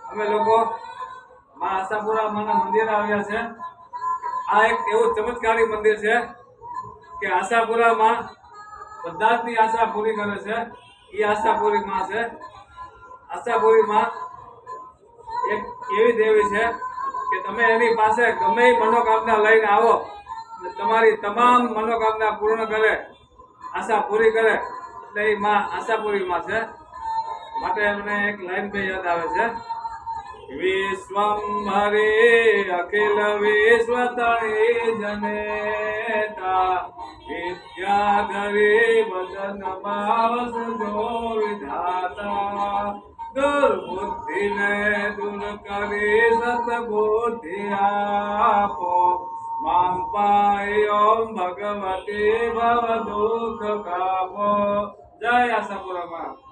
અમે લોકો માં આશાપુરા માના મંદિરે આવ્યા છે। આ એક એવું ચમત્કારી મંદિર છે કે આશાપુરામાં બધાની આશા પૂરી કરે છે। એ આશાપુરી માં છે। આશાપુરી માં એક એવી દેવી છે કે તમે એની પાસે ગમે એ મનોકામના લઈને આવો અને તમારી તમામ મનોકામના પૂર્ણ કરે, આશા પૂરી કરે। એટલે એ માં આશાપુરી માં છે। માટે અમને એક લાઈન બે યાદ આવે છે, વિશ્વંભરે અખિલ વિશ્વતળી જનેતા વિદ્યાધરી વદન ભાવ સુજો વિધાતા દુર્બુદ્ધિ ને દૂર કરી સતબુદ્ધિ આપો મામ પાય ઓમ ભગવતી ભવ દુઃખ કાપો। જય આશાપુરા માં।